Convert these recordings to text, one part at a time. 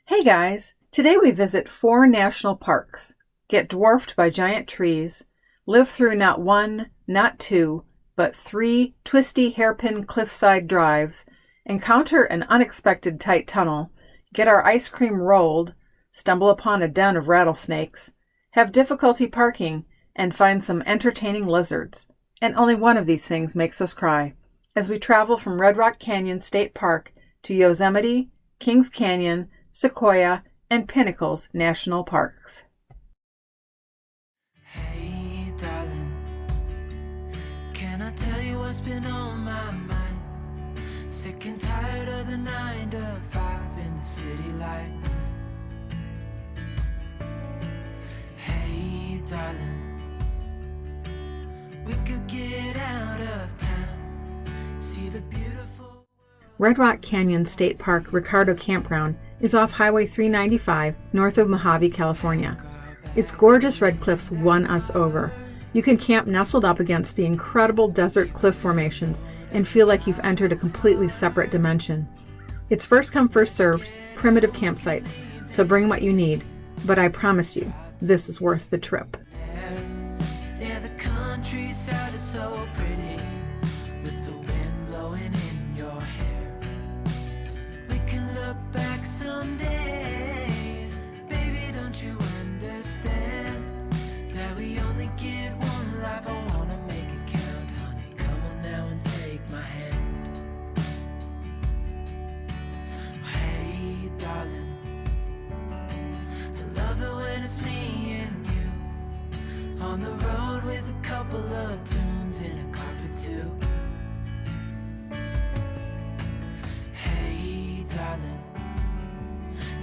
Hey guys! Today we visit 4 national parks, get dwarfed by giant trees, live through not 1, not 2, but 3 twisty hairpin cliffside drives, encounter an unexpected tight tunnel, get our ice cream rolled, stumble upon a den of rattlesnakes, have difficulty parking, and find some entertaining lizards. And only one of these things makes us cry, as we travel from Red Rock Canyon State Park to Yosemite, Kings Canyon, Sequoia, and Pinnacles National Parks. Hey darling, can I tell you what's been on my mind? Sick and tired of the 9 to 5 in the city life. Hey darling, we could get out of town, see the beautiful. Red Rock Canyon State Park Ricardo Campground is off Highway 395 north of Mojave, California. Its gorgeous red cliffs won us over. You can camp nestled up against the incredible desert cliff formations and feel like you've entered a completely separate dimension. It's first come first served, primitive campsites, so bring what you need, but I promise you, this is worth the trip. Yeah, the countryside is so pretty, with the wind blowing in your hair. We can look back someday, baby, don't you understand that we only get one life? I wanna make it count, honey, come on now and take my hand. Hey darling, I love it when it's me and you on the road with a couple of tunes in a car for 2. Hey darling,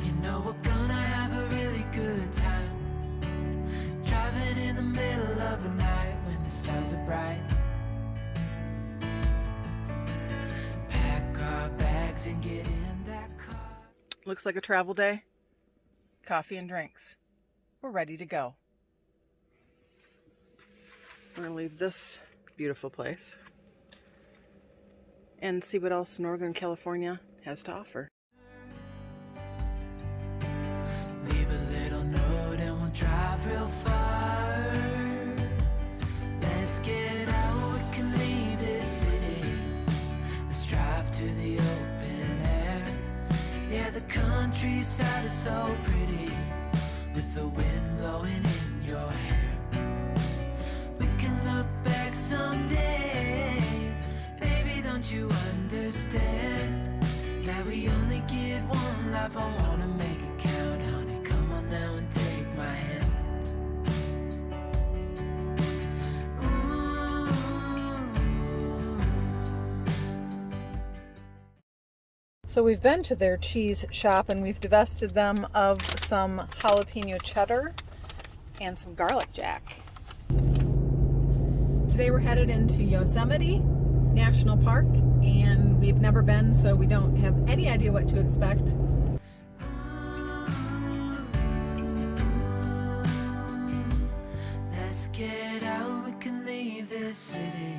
you know we're gonna have a really good time, driving in the middle of the night when the stars are bright. Pack our bags and get in that car. Looks like a travel day. Coffee and drinks. We're ready to go. We're going to leave this beautiful place and see what else Northern California has to offer. Leave a little note and we'll drive real far. Let's get out, we can leave this city. Let's drive to the open air. Yeah, the countryside is so pretty, with the wind blowing in your hair. We can look back someday, baby, don't you understand that we only get one life? I wanna make it count, honey, come on now and take my hand. So we've been to their cheese shop and we've divested them of some jalapeno cheddar and some garlic jack. Today we're headed into Yosemite National Park and we've never been, so we don't have any idea what to expect. Let's get out, we can leave this city.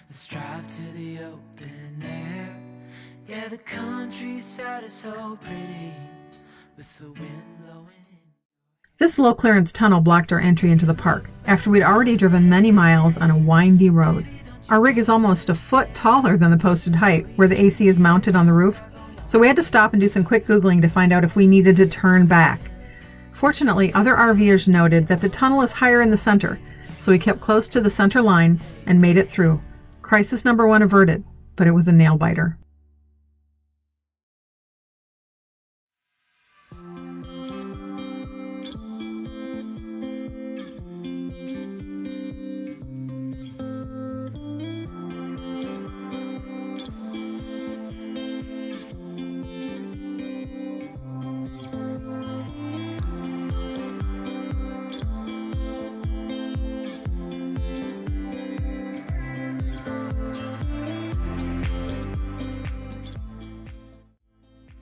Let's drive to the open air. Yeah, the countryside is so pretty, with the wind blowing in. This low clearance tunnel blocked our entry into the park after we'd already driven many miles on a windy road. Our rig is almost a foot taller than the posted height where the AC is mounted on the roof, so we had to stop and do some quick Googling to find out if we needed to turn back. Fortunately, other RVers noted that the tunnel is higher in the center, so we kept close to the center line and made it through. Crisis number 1 averted, but it was a nail biter.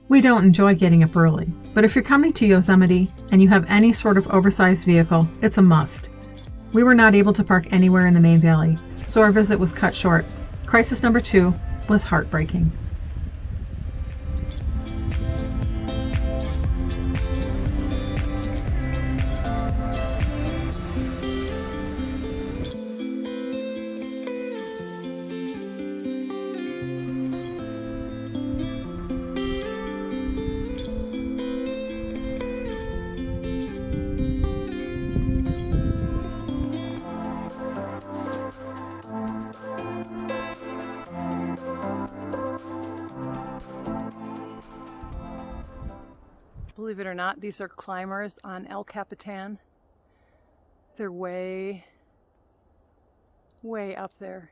We don't enjoy getting up early, but if you're coming to Yosemite and you have any sort of oversized vehicle, it's a must. We were not able to park anywhere in the main valley, so our visit was cut short. Crisis number 2 was heartbreaking. Believe it or not, these are climbers on El Capitan. They're way up there,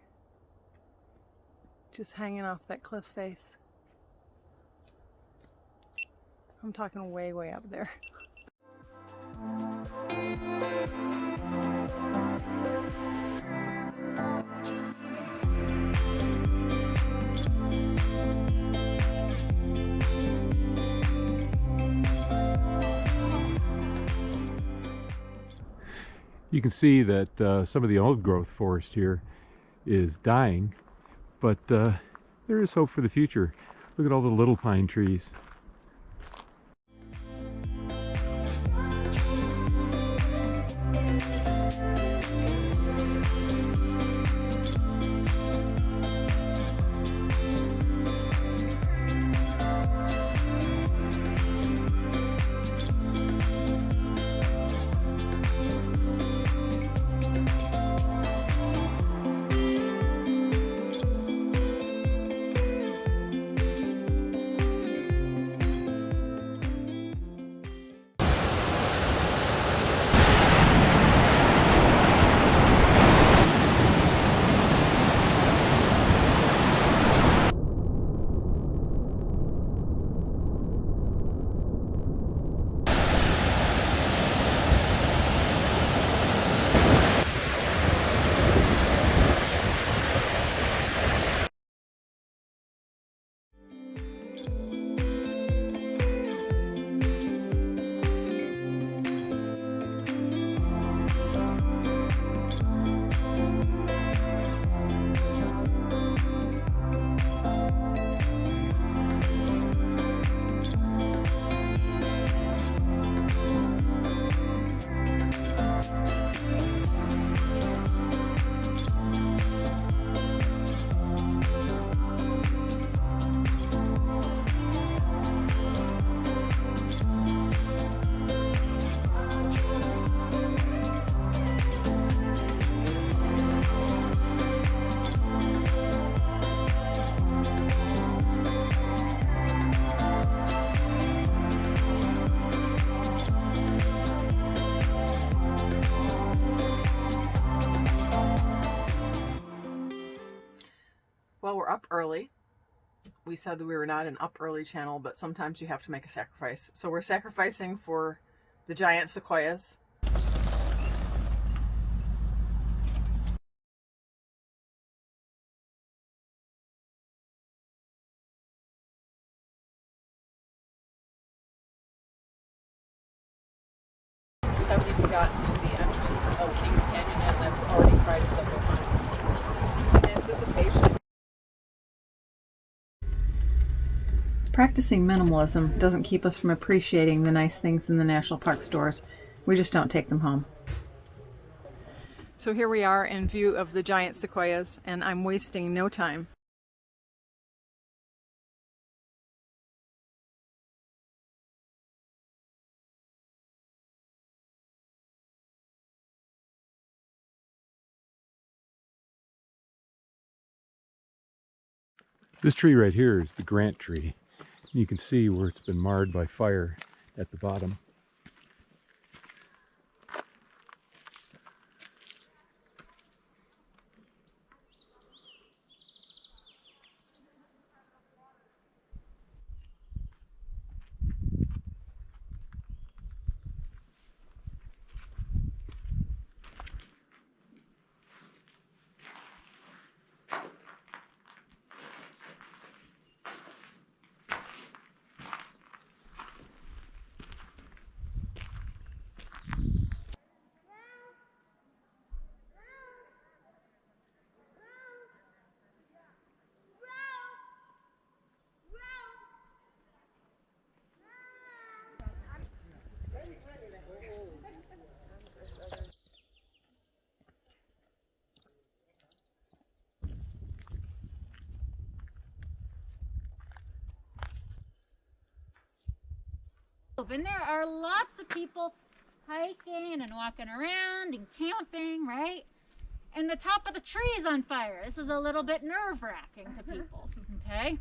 just hanging off that cliff face. I'm talking way up there. You can see that some of the old growth forest here is dying, but there is hope for the future. Look at all the little pine trees. Well, we're up early. We said that we were not an up early channel, but sometimes you have to make a sacrifice. So we're sacrificing for the giant sequoias. We haven't even gotten to the entrance of Kings Canyon yet, and I've already cried several times in anticipation. Practicing minimalism doesn't keep us from appreciating the nice things in the national park stores. We just don't take them home. So here we are in view of the giant sequoias, and I'm wasting no time. This tree right here is the Grant tree. You can see where it's been marred by fire at the bottom. And there are lots of people hiking and walking around and camping, right? And the top of the tree is on fire. This is a little bit nerve-wracking to people, okay?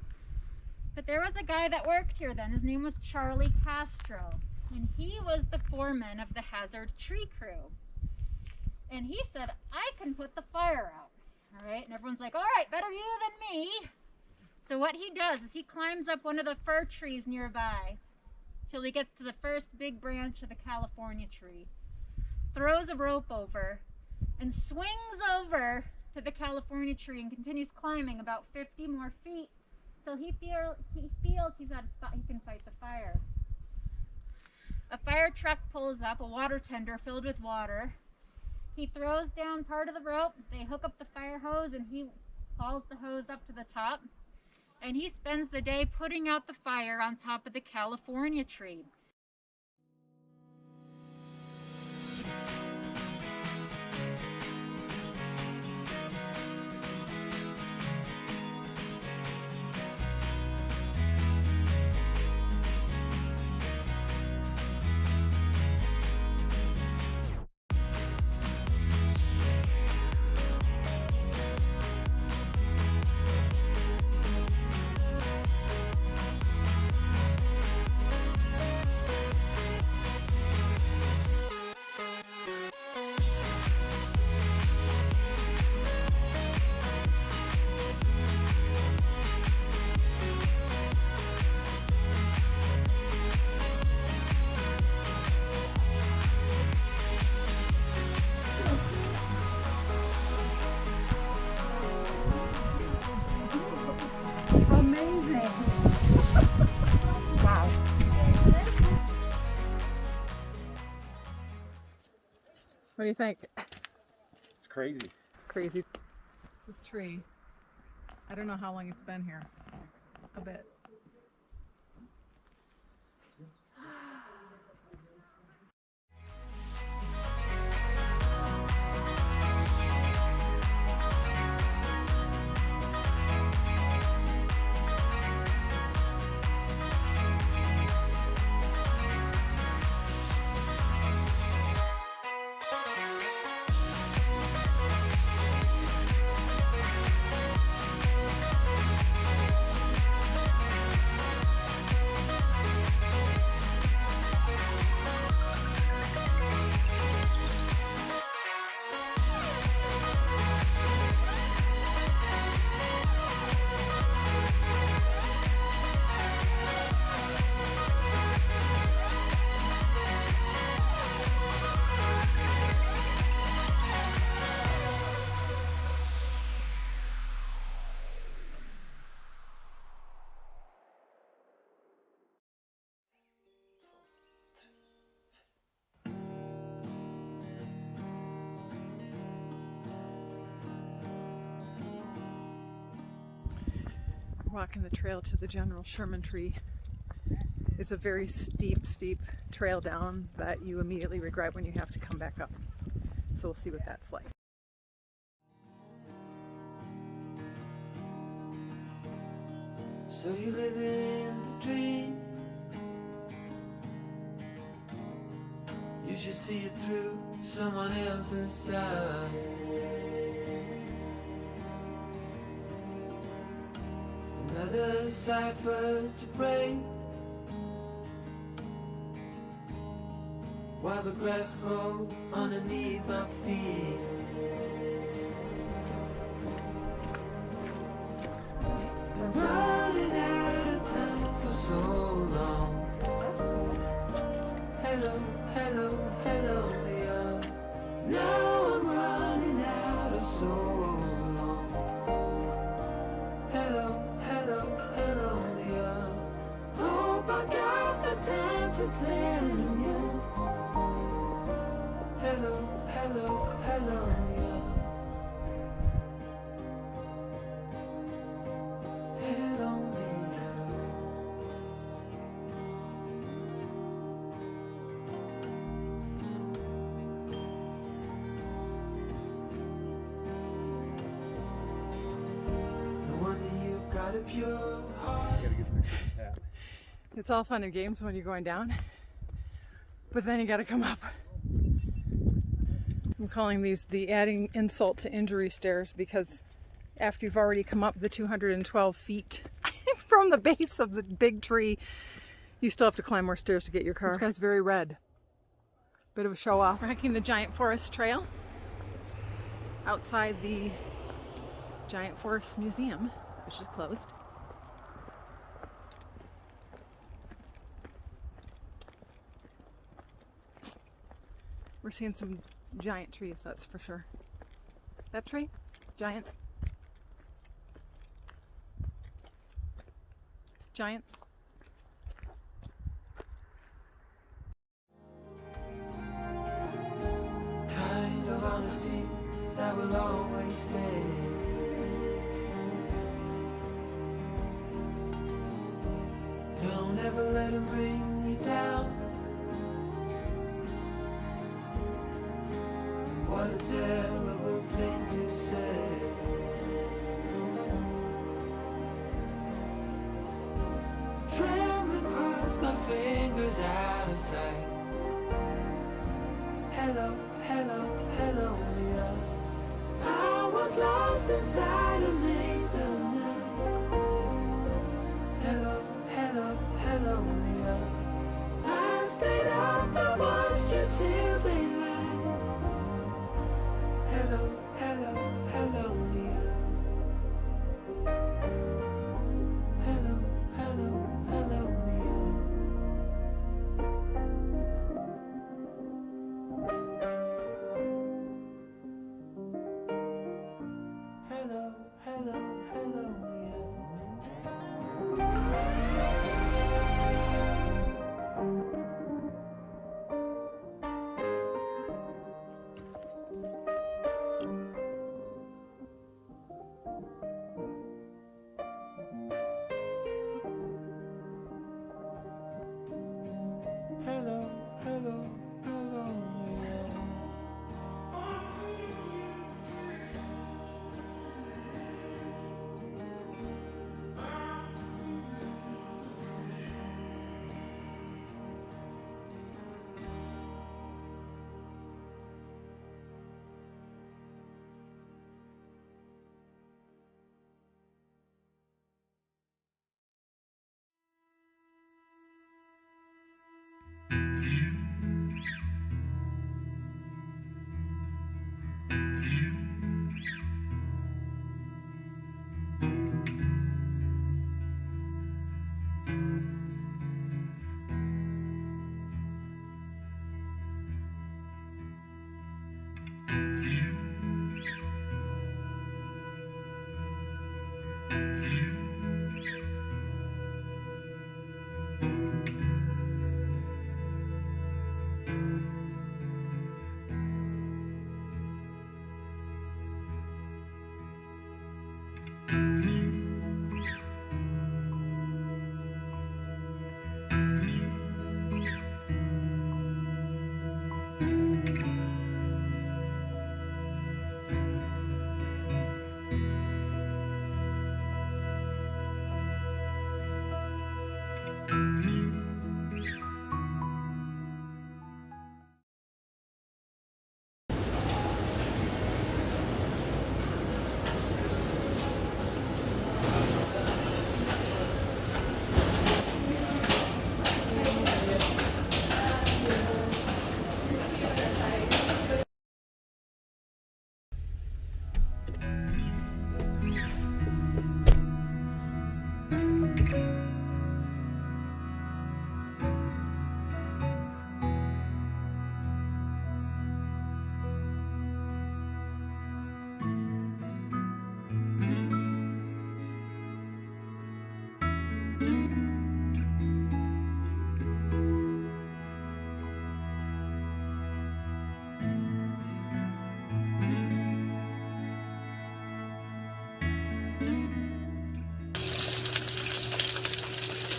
But there was a guy that worked here then. His name was Charlie Castro. And he was the foreman of the hazard tree crew. And he said, I can put the fire out. All right, and everyone's like, all right, better you than me. So what he does is he climbs up one of the fir trees nearby till he gets to the first big branch of the California tree, throws a rope over, and swings over to the California tree and continues climbing about 50 more feet till he feels he's at a spot he can fight the fire. A fire truck pulls up, a water tender filled with water. He throws down part of the rope, they hook up the fire hose, and he hauls the hose up to the top. And he spends the day putting out the fire on top of the California tree. What do you think? It's crazy. Crazy. This tree, I don't know how long it's been here. A bit. Walking the trail to the General Sherman tree. It's a very steep trail down that you immediately regret when you have to come back up. So we'll see what that's like. So you live in the dream. You should see it through someone else's side. Another cipher to break, while the grass grows underneath my feet. Been running out of time for so long. Hello, hello, hello, Leon. Now I'm running out of so long. Hello. Hope I got the time to tell you. Hello, hello, hello, yeah. Hello, no wonder you got a pure heart. It's all fun and games when you're going down, but then you gotta come up. I'm calling these the adding insult to injury stairs because after you've already come up the 212 feet from the base of the big tree. You still have to climb more stairs to get your car. This guy's very red. Bit of a show off. We're hiking the Giant Forest Trail outside the Giant Forest Museum, which is closed. We're seeing some giant trees, that's for sure. That tree? Giant? Giant? Kind of honesty that will always stay. Don't ever let him bring you down. What a terrible thing to say. Trembling across my fingers out of sight. Hello, hello, hello, Leah. I was lost inside a maze of night. Hello, hello, hello, Leah. I stayed up and watched you till daylight. Hello, hello, hello, Leah. Hello, hello, hello, Leah. Hello, hello, hello, Leah. Hello, hello, hello, Leah.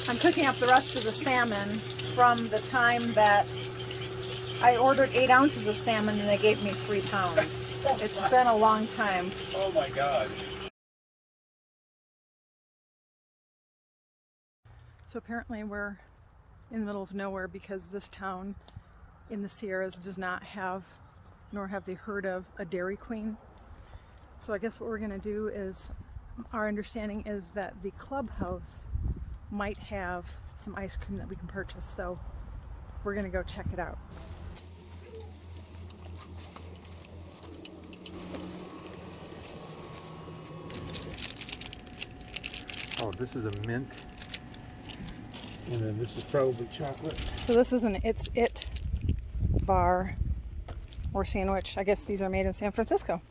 I'm cooking up the rest of the salmon from the time that I ordered 8 ounces of salmon and they gave me 3 pounds. It's been a long time. Oh my God. So apparently we're in the middle of nowhere because this town in the Sierras does not have, nor have they heard of, a Dairy Queen. So I guess what we're going to do is, our understanding is that the clubhouse might have some ice cream that we can purchase, so we're gonna go check it out. Oh, this is a mint. And then this is probably chocolate. So this is an It's It bar or sandwich. I guess these are made in San Francisco.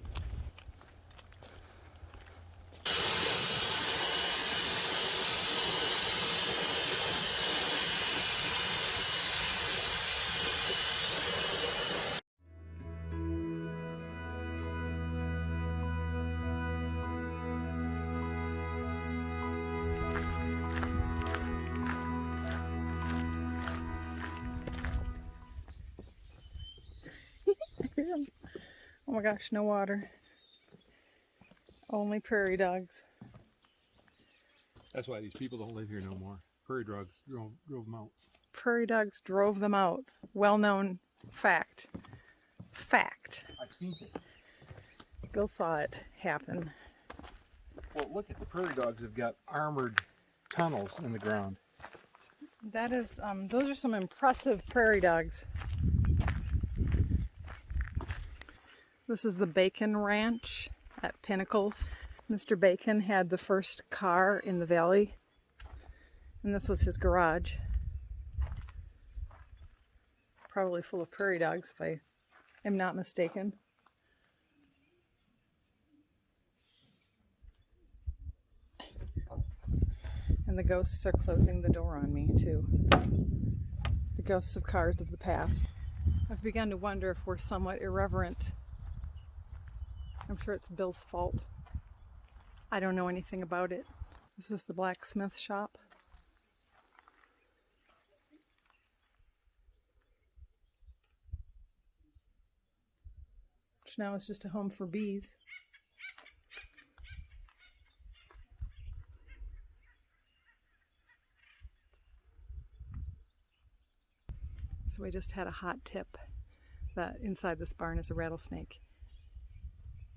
Oh my gosh, no water. Only prairie dogs. That's why these people don't live here no more. Prairie dogs drove them out. Prairie dogs drove them out. Well-known fact. Fact. I've seen it. Bill saw it happen. Well, look at the prairie dogs have got armored tunnels in the ground. That is, those are some impressive prairie dogs. This is the Bacon Ranch at Pinnacles. Mr. Bacon had the first car in the valley, and this was his garage. Probably full of prairie dogs, if I am not mistaken. And the ghosts are closing the door on me, too. The ghosts of cars of the past. I've begun to wonder if we're somewhat irreverent. I'm sure it's Bill's fault. I don't know anything about it. This is the blacksmith shop. Which now is just a home for bees. So we just had a hot tip that inside this barn is a rattlesnake.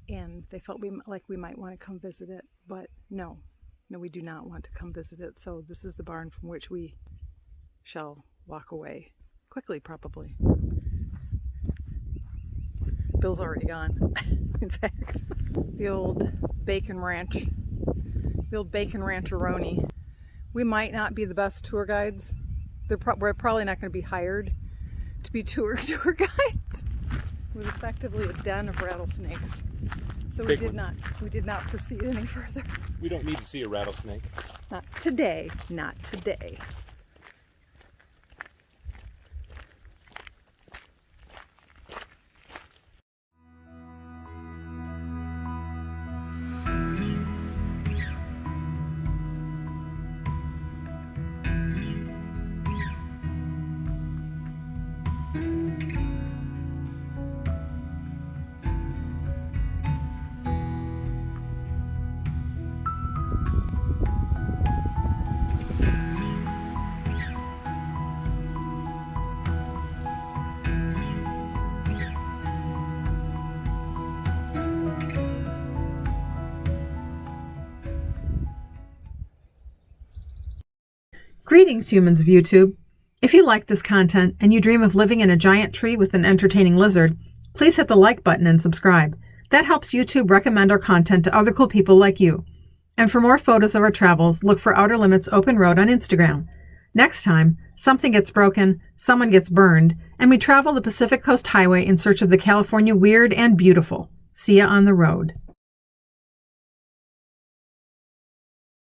And they felt we might want to come visit it, but no, we do not want to come visit it. So this is the barn from which we shall walk away quickly, probably. Bill's already gone. In fact, the old Bacon Ranch, the old Bacon Rancheroni. We might not be the best tour guides. We're probably not going to be hired to be tour guides. It was effectively a den of rattlesnakes. So we did not proceed any further. We don't need to see a rattlesnake. Not today, not today. Greetings, humans of YouTube. If you like this content and you dream of living in a giant tree with an entertaining lizard, please hit the like button and subscribe. That helps YouTube recommend our content to other cool people like you. And for more photos of our travels, look for Outer Limits Open Road on Instagram. Next time, something gets broken, someone gets burned, and we travel the Pacific Coast Highway in search of the California weird and beautiful. See ya on the road.